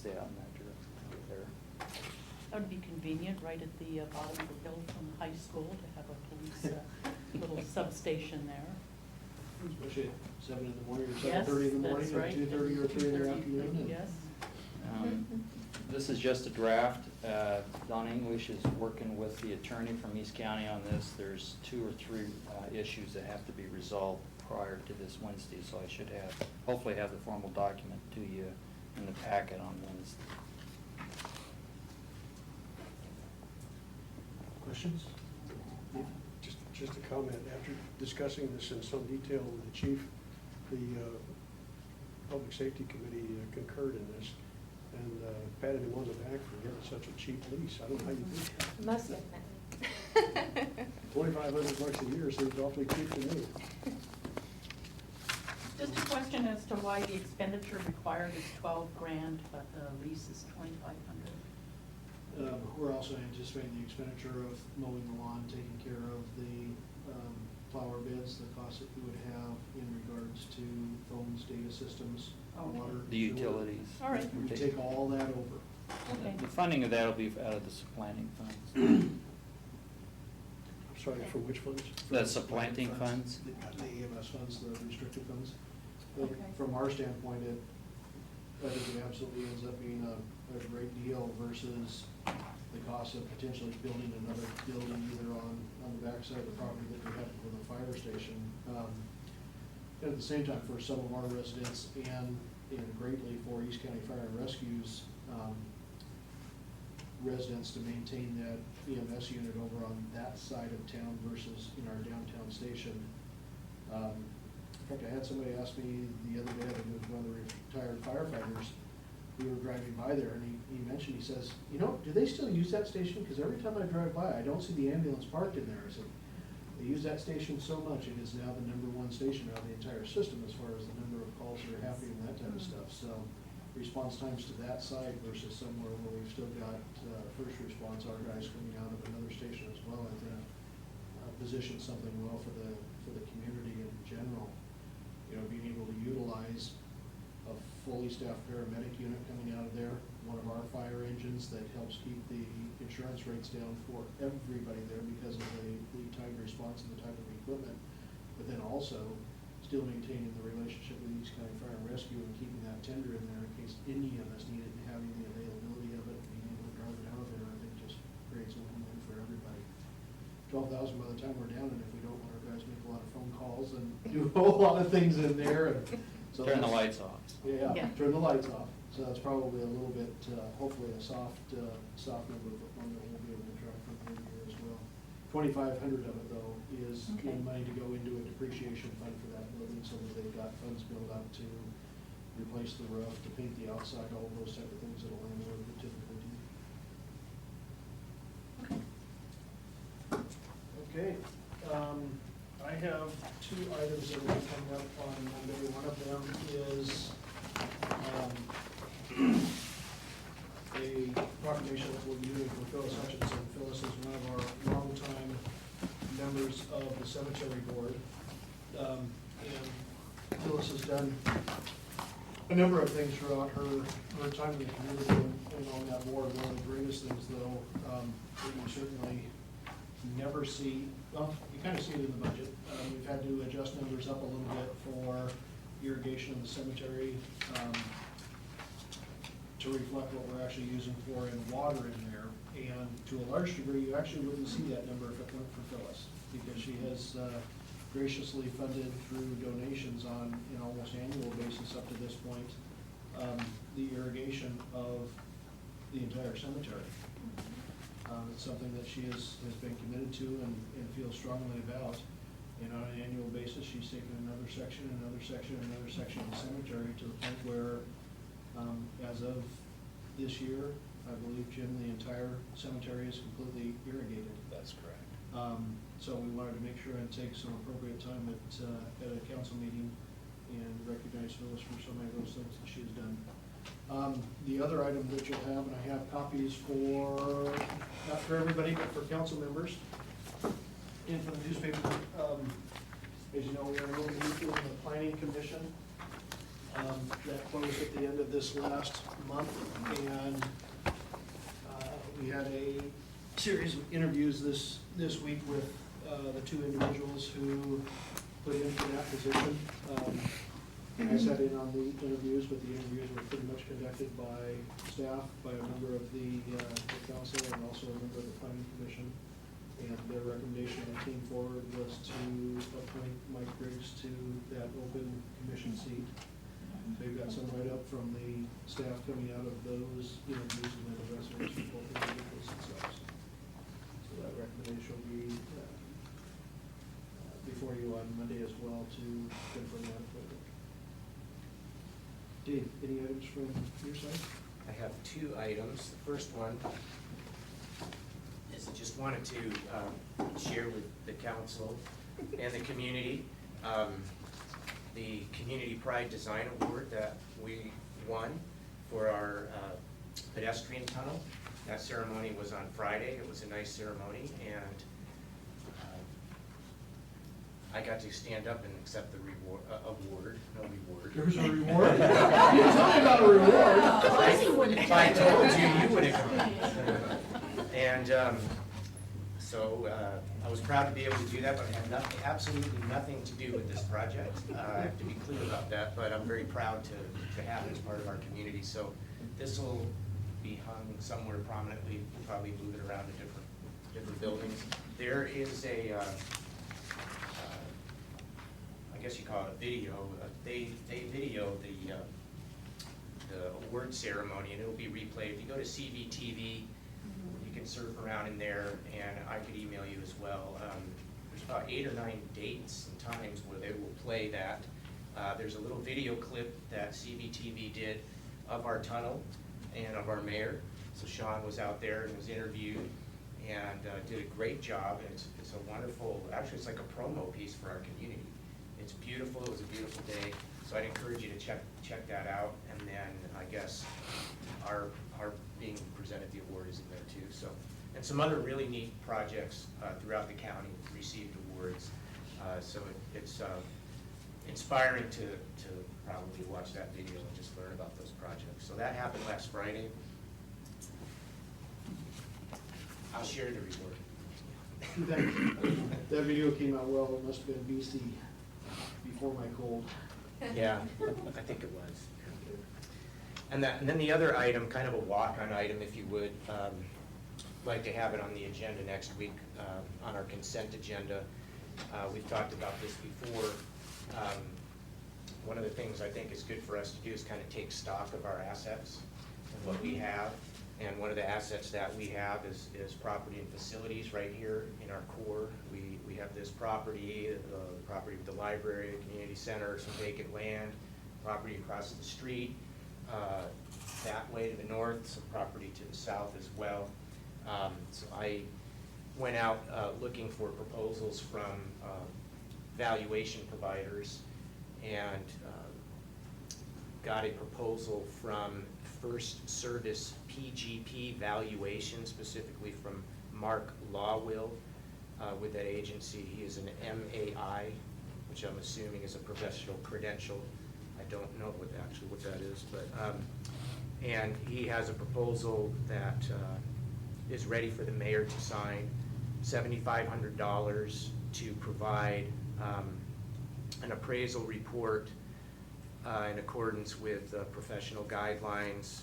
stay out in that direction there. That would be convenient, right at the bottom of the hill from the high school, to have a police little substation there. Especially at 7 in the morning or Yes, 7:30 in the morning, that's or right. 2:30 or 3 in the 2:30, afternoon. Yes. This is just a draft. Don English is working with the attorney from East County on this. There's 2 or 3 issues that have to be resolved prior to this Wednesday, so I should hopefully have the formal document to you in the packet on Wednesday. Questions? Just a comment. After discussing this in some detail with the chief, the Public Safety Committee concurred in this and patted him on the back for getting such a cheap lease. I don't know how you do that. Must have been. $2,500 a year seems awfully cheap to me. Just a question as to why the expenditure required is 12 grand, but the lease is 2,500. We're also anticipating the expenditure of mowing the lawn, taking care of the flower beds, the costs that you would have in regards to phones, data systems, Okay. water. The sewer. utilities. All right. We take all that over. Okay. The funding of that will be out of the supplanting funds. I'm sorry, for which funds? The supplanting funds? The EMS funds, the restricted funds. Okay. From our standpoint, I think it absolutely ends up being a great deal versus the cost of potentially building another building either on the backside of the property that we have with a fire station. And at the same time, for some of our residents and greatly for East County Fire and Rescue's residents to maintain that EMS unit over on that side of town versus in our downtown station. In fact, I had somebody ask me the other day, it was one of the retired firefighters, we were driving by there, and he mentioned, he says, you know, do they still use that station? Because every time I drive by, I don't see the ambulance parked in there. I said, they use that station so much, it is now the #1 station out of the entire system as far as the number of calls that are happening and that type of stuff. So response times to that side versus somewhere where we've still got first response, our guys coming out of another station as well, I think positions something well for the community in general. You know, being able to utilize a fully staffed paramedic unit coming out of there, one of our fire engines that helps keep the insurance rates down for everybody there because of the time response and the type of equipment, but then also still maintaining the relationship with East County Fire and Rescue and keeping that tender in there in case any of us need it and having the availability of it and being able to drive it out of there, I think just creates a win-win for everybody. 12,000 by the time we're down, and if we don't want our guys to make a lot of phone calls and do a whole lot of things in there. And so Turn the lights off. Yeah. turn the lights off. So that's probably a little bit, hopefully a soft number, but one that we'll be able to track from the year as well. 2,500 of it though is Okay. in money to go into a depreciation fund for that building, so that they've got funds built up to replace the roof, to paint the outside, all those type of things that a landlord would typically do. Okay, I have 2 items that will be coming up on Monday. One of them is a proclamation that we'll be doing for Phyllis Hutchinson. Phyllis is one of our longtime members of the cemetery board. And Phyllis has done a number of things throughout her time in the community and on that board. One of the greatest things though, that you certainly never see, well, you kind of see it in the budget. We've had to adjust numbers up a little bit for irrigation of the cemetery to reflect what we're actually using for in water in there. And to a large degree, you actually wouldn't see that number if it weren't for Phyllis, because she has graciously funded through donations on an almost annual basis up to this point the irrigation of the entire cemetery. It's something that she has been committed to and feels strongly about. And on an annual basis, she's taken another section, another section, another section of the cemetery to the point where, as of this year, I believe, Jim, the entire cemetery is completely irrigated. That's correct. So we wanted to make sure and take some appropriate time at a council meeting and recognize Phyllis for so many of those things that she has done. The other item that you'll have, and I have copies for, not for everybody, but for council members, and for the newspaper. As you know, we are moving into the planning commission. that closed at the end of this last month, and we had a series of interviews this week with the two individuals who put in for that position. I sat in on the interviews, but the interviews were pretty much conducted by staff, by a member of the council, and also a member of the planning commission. And their recommendation that came forward was to appoint Mike Briggs to that open commission seat. So you've got some write-up from the staff coming out of those interviews, and then the resumes from both individuals themselves. So that recommendation will be before you on Monday as well to confirm that appointment. Dave, any items from your side? I have two items. The first one is I just wanted to share with the council and the community the Community Pride Design Award that we won for our pedestrian tunnel. That ceremony was on Friday. It was a nice ceremony, and I got to stand up and accept the award, no reward. There's a reward? You tell me about a reward. If I told you, you would have come. And so I was proud to be able to do that, but it had absolutely nothing to do with this project. I have to be clear about that, but I'm very proud to have it as part of our community. So this will be hung somewhere prominently. We'll probably move it around to different buildings. There is a I guess you call it a video. They video the award ceremony, and it'll be replayed. If you go to CVTV, you can surf around in there, and I could email you as well. There's about 8 or 9 dates and times where they will play that. There's a little video clip that CVTV did of our tunnel and of our mayor. So Sean was out there and was interviewed and did a great job. And it's a wonderful, actually it's like a promo piece for our community. It's beautiful. It was a beautiful day. So I'd encourage you to check that out. And then I guess our being presented the award is in there too. So, and some other really neat projects throughout the county received awards. So it's inspiring to probably watch that video and just learn about those projects. So that happened last Friday. I'll share the reward. That video came out well. It must have been BC, before my cold. Yeah, I think it was. And then the other item, kind of a walk-on item, if you would, like to have it on the agenda next week, on our consent agenda. We've talked about this before. One of the things I think is good for us to do is kind of take stock of our assets and what we have. And one of the assets that we have is property and facilities right here in our core. We have this property, the property with the library, the community center, some vacant land, property across the street, that way to the north, some property to the south as well. So I went out looking for proposals from valuation providers, and got a proposal from First Service PGP Valuation, specifically from Mark Lawwill with that agency. He is an MAI, which I'm assuming is a professional credential. I don't know what that is, but and he has a proposal that is ready for the mayor to sign, $7,500 to provide an appraisal report in accordance with professional guidelines